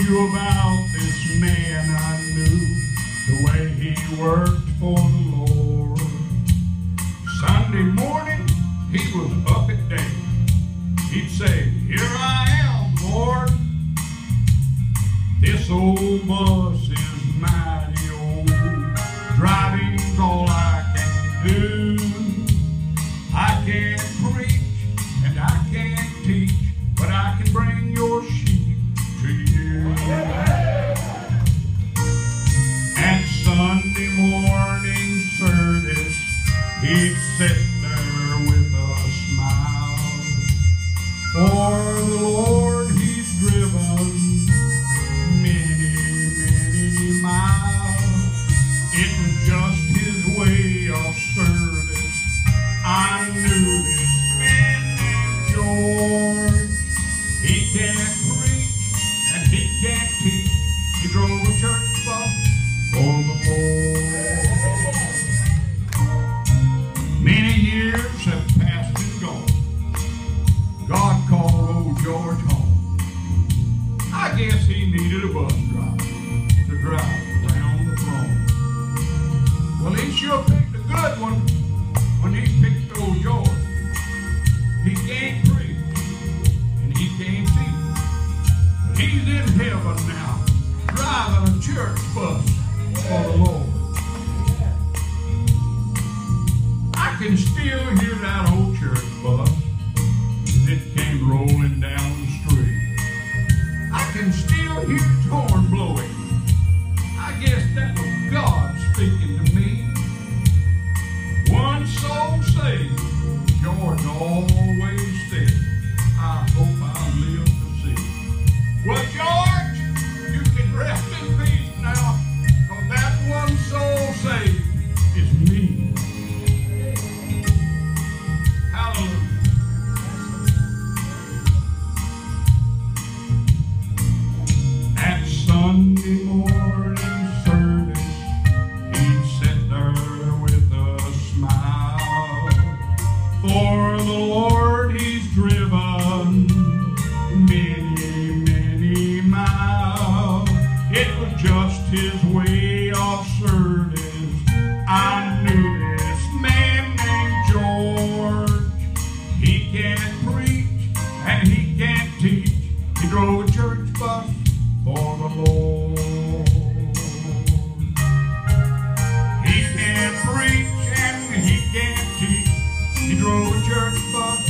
you about this man I knew, the way he worked for the Lord. Sunday morning, he was up at day. He'd say, "Here I am, Lord. This old bus is mighty old. Driving's all I can do. I can't preach and I can't teach, but I can bring your sheep to you." And Sunday morning service, he'd sit there with a smile. For the Lord he's driven many, many miles. It was just his way of service. I knew this man named George. He can't preach and he can't teach. He drove a church bus for the Lord. Many years have passed and gone. God called old George home. I guess he needed a bus driver to drive around the throne. Well, he sure picked a good one when he picked old George. He can't preach and he can't teach, but he's in heaven now, driving a church bus for the Lord. I can still hear that old church bus as it came rolling down the street. I can still hear its horn blowing. I guess that was God speaking to me. One soul saved, George always said, "I hope I'll live to see." Well, George, you can rest in peace now, because that one soul saved is me. Hallelujah. At Sunday morning service, he'd sit there with a smile. For the Lord he's driven many, many miles. It was just his way of service. I knew this man named George. He can't preach and he can't teach. He drove a church bus for the Lord. He can't preach and he can't teach. He drove a church bus